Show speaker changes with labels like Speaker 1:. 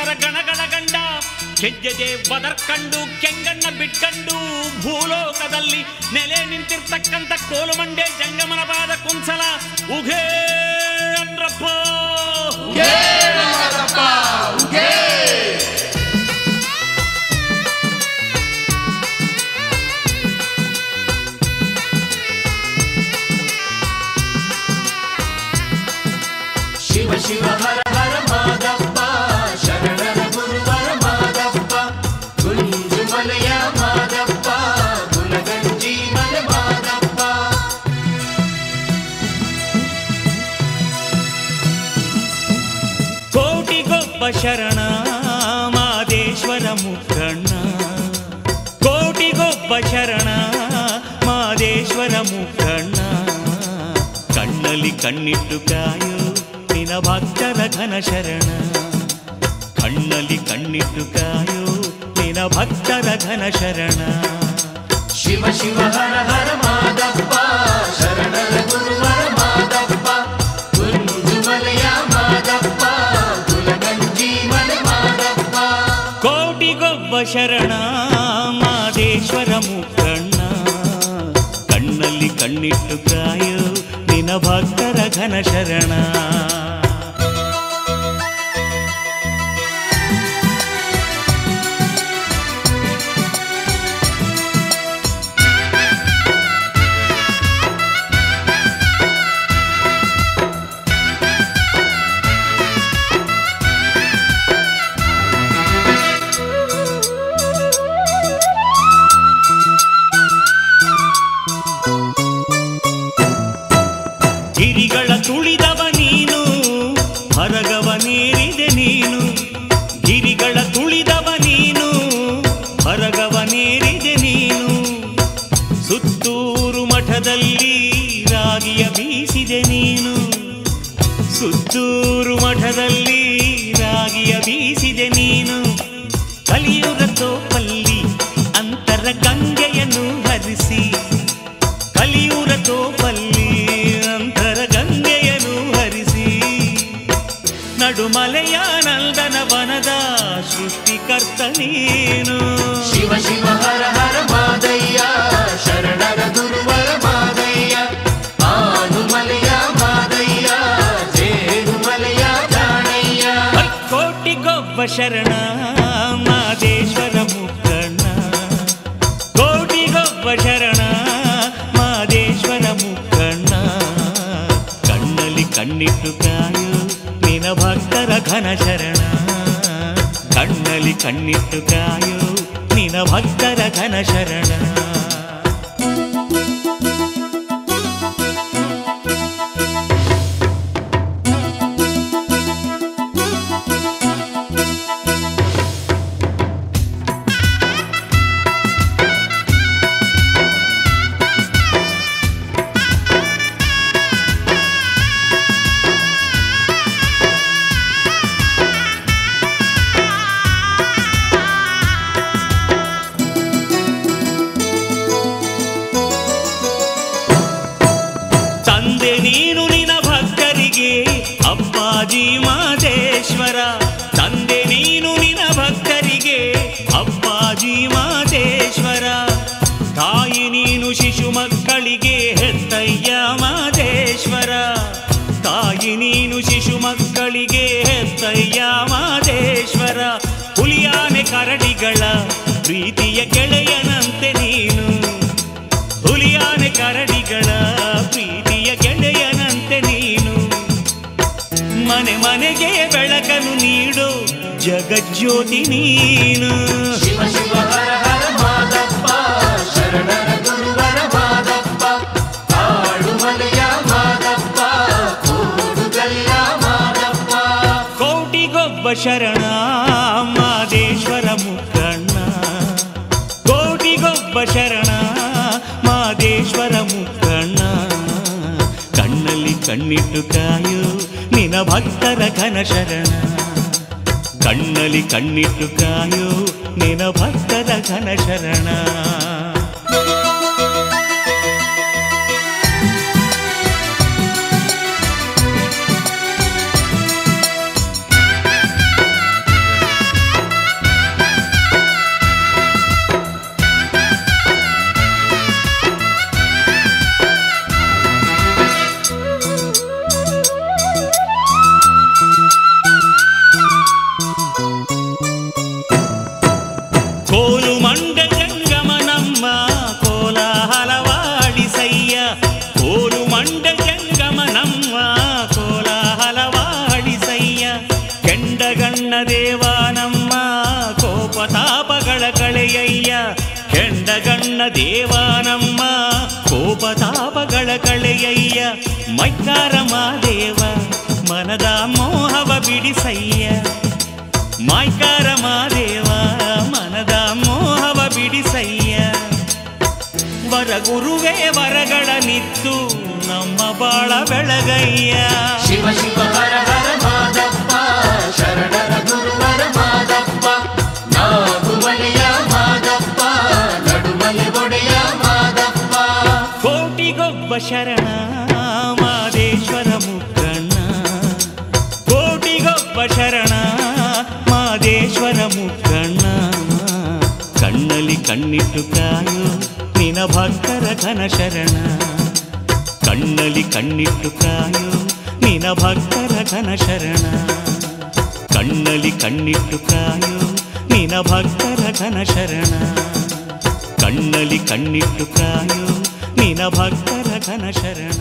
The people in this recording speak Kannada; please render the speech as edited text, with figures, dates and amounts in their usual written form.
Speaker 1: ಭಕ್ತರ ಗಣಗಳ ಗಂಡ ಕೆಜ್ಜದೆ ಬದರ್ಕಂಡು ಕೆಂಗಣ್ಣ ಬಿಟ್ಕಂಡು ಭೂಲೋಕದಲ್ಲಿ ನೆಲೆ ನಿಂತಿರ್ತಕ್ಕಂಥ ಕೋಲುಮಂಡೆ ಜಂಗಮನ ಪಾದ ಕುಂಸಲ ಉಘೇ ಅಂದ್ರಪ್ಪ
Speaker 2: ಶಿವ ಶಿವ ಹರ ಹರ ಮಾದಪ್ಪ ಶರಣರ ಗುರುವರ ಮಾದಪ್ಪ ಗುಂಜುಮಲೆಯ ಮಾದಪ್ಪ ಗುಲಗಂಜಿ ಮಲೆ ಮಾದಪ್ಪ
Speaker 1: ಕೋಟಿಗೊಬ್ಬ ಶರಣ ಮಾದೇಶ್ವರ ಮುಖಣ್ಣ ಕೋಟಿಗೊಬ್ಬ ಶರಣ ಮಾದೇಶ್ವರ ಮುಖಣ್ಣ ಕಣ್ಣಲ್ಲಿ ಕಣ್ಣಿಟ್ಟು ಕಾಯೋ ನಿನ ಭಕ್ತರ ಘನ ಶರಣ ಕಣ್ಣಲ್ಲಿ ಕಣ್ಣಿಟ್ಟು ಕಾಯೋ ನಿನ ಭಕ್ತರ ಘನ ಶರಣ
Speaker 2: ಶಿವ ಶಿವ ಹರ ಹರ ಮಾದಪ್ಪ ಶರಣರ ಗುರುವರ ಮಾದಪ್ಪ ಗುಂಜುಮಲೆಯ ಮಾದಪ್ಪ ಗುಲಗಂಜಿ ಮಲೆ ಮಾದಪ್ಪ
Speaker 1: ಕೋಟಿಗೊಬ್ಬ ಶರಣ ಮಾದೇಶ್ವರ ಮುಖಣ್ಣ ಕಣ್ಣಲ್ಲಿ ಕಣ್ಣಿಟ್ಟು ಕಾಯೋ ನಿನ ಭಕ್ತರ ಘನ ಶರಣ ಗಿರಿಗಳ ತುಳಿದವ ನೀನು ಹರಗವನೇರಿದೆ ನೀನು ಗಿರಿಗಳ ತುಳಿದವ ನೀನು ಹರಗವನೇರಿದೆ ನೀನು ಸುತ್ತೂರು ಮಠದಲ್ಲಿ ರಾಗಿಯ ಬೀಸಿದೆ ನೀನು ಸುತ್ತೂರು ಮಠದಲ್ಲಿ ರಾಗಿಯ ಬೀಸಿದೆ ನೀನು ಕಲಿಯುಗ ತೋಪಲ್ಲಿ ಅಂತರ ಗಂಗೆಯನ್ನು ಹರಿಸಿ ಕಲಿಯುರ ತೋಪಲ್ಲಿ ಅಂತರ ಗಂಗೆಯನ್ನು ಹರಿಸಿ ನಡುಮಲೆಯ ನಂದನ ವನದ ಸೃಷ್ಟಿಕರ್ತ ನೀನು
Speaker 2: ಶಿವ ಶಿವ ಹರ ಹರ ಮಾದಯ್ಯ ಶರಣರ ಗುರುವರ ಮಾದಯ್ಯ ಆನುಮಲೆಯ ಮಾದಯ್ಯ ಜೇನುಮಲೆಯ ಜಾಣಯ್ಯ
Speaker 1: ಕೋಟಿಗೊಬ್ಬ ಶರಣ ಮಾದೇಶ್ವರ ಮುಖಣ್ಣ ಕೋಟಿಗೊಬ್ಬ ಶರಣ ಮಾದೇಶ್ವರ ಮುಖಣ್ಣ ಕಣ್ಣಲ್ಲಿ ಕಣ್ಣಿಟ್ಟು ಕಾಯೋ ನಿನ ಭಕ್ತರ ಘನ ಶರಣ ಕಣ್ಣಲ್ಲಿ ಕಣ್ಣಿಟ್ಟು ಕಾಯೋ ನಿನ ಭಕ್ತರ ಘನ ಶರಣ ನೀನು ನಿನ ಭಕ್ತರಿಗೆ ಅಪ್ಪಾಜಿ ಮಾದೇಶ್ವರ ತಂದೆ ನೀನು ನಿನ ಭಕ್ತರಿಗೆ ಅಪ್ಪಾಜಿ ಮಾದೇಶ್ವರ ತಾಯಿ ನೀನು ಶಿಶು ಮಕ್ಕಳಿಗೆ ಹೆತ್ತಯ್ಯ ಮಾದೇಶ್ವರ ತಾಯಿ ನೀನು ಶಿಶು ಮಕ್ಕಳಿಗೆ ಹೆತ್ತಯ್ಯ ಮಾದೇಶ್ವರ ಹುಲಿಯಾನೆ ಕರಡಿಗಳ ಪ್ರೀತಿಯ ಗೆಳೆಯನಂತೆ ನೀನು ಹುಲಿಯಾನೆ ಕರಡಿಗಳ ಪ್ರೀತಿಯ ಗೆಳೆಯನಂತೆ ನೀನು ಮನೆ ಮನೆಗೆ ಬೆಳಕನ್ನು ನೀಡು ಜಗಜ್ಯೋತಿ ನೀನು
Speaker 2: ಶಿವ ಶಿವ ಹರ ಹರ ಮಾದಪ್ಪ ಶರಣರ ಗುರುವರ ಮಾದಪ್ಪ ಆಡುಮಲೆಯ ಮಾದಪ್ಪ ಕೂಡುಗಲ್ಲ ಮಾದಪ್ಪ
Speaker 1: ಕೋಟಿಗೊಬ್ಬ ಶರಣ ಮಾದೇಶ್ವರ ಮುಖಣ್ಣ ಕೋಟಿಗೊಬ್ಬ ಶರಣ ಮಾದೇಶ್ವರ ಮುಖಣ್ಣ ಕಣ್ಣಲ್ಲಿ ಕಣ್ಣಿಟ್ಟು ಕಾಯೋ ನಿನ ಭಕ್ತರ ಘನ ಶರಣ ಕಣ್ಣಲ್ಲಿ ಕಣ್ಣಿಟ್ಟು ಕಾಯೋ ನಿನ ಭಕ್ತರ ಘನ ಶರಣ ಕೆಂಡಗಣ್ಣ ದೇವ ನಮ್ಮ ಕೋಪತಾಪಗಳ ಕಳೆಯಯ್ಯ ಮೈಕಾರ ಮಾದೇವ ಮನದ ಮೋಹವ ಬಿಡಿಸಯ್ಯ ಮೈಕಾರ ಮಾದೇವ ಮನದ ಮೋಹವ ಬಿಡಿಸಯ್ಯ ವರಗುರುವೇ ವರಗಳ ನಿತ್ತು ನಮ್ಮ ಬಾಳ ಬೆಳಗಯ್ಯ
Speaker 2: ಶಿವ ಶಿವ ಹರ ಹರ ಮಾದಪ್ಪ ಶರಣರ ಗುರುವರ ಮಾದಪ್ಪ ನಾಗುಮಲೆಯ ಮಾದಪ್ಪ ನಡುಮಲೆ ಒಡೆಯ ಮಾದಪ್ಪ
Speaker 1: ಕೋಟಿಗೊಬ್ಬ ಶರಣ ಮಾದೇಶ್ವರ ಮುಕ್ಕಣ್ಣ ಕೋಟಿಗೊಬ್ಬ ಶರಣ ಮಾದೇಶ್ವರ ಮುಕ್ಕಣ್ಣ ಕಣ್ಣಲ್ಲಿ ಕಣ್ಣಿಟ್ಟು ಕಾಯು ನಿನ ಭಕ್ತರ ಘನ ಶರಣ ಕಣ್ಣಲ್ಲಿ ಕಣ್ಣಿಟ್ಟು ಕಾಯು ನಿನ ಭಕ್ತರ ಘನ ಶರಣ ಕಣ್ಣಲ್ಲಿ ಕಣ್ಣಿಟ್ಟು ಕಾಯು ನಿನ ಭಕ್ತರ ಘನ ಶರಣ ಕಣ್ಣಲ್ಲಿ ಕಣ್ಣಿಟ್ಟು ಕಾಯು ನಿನ ಭಕ್ತರ ಘನ ಶರಣ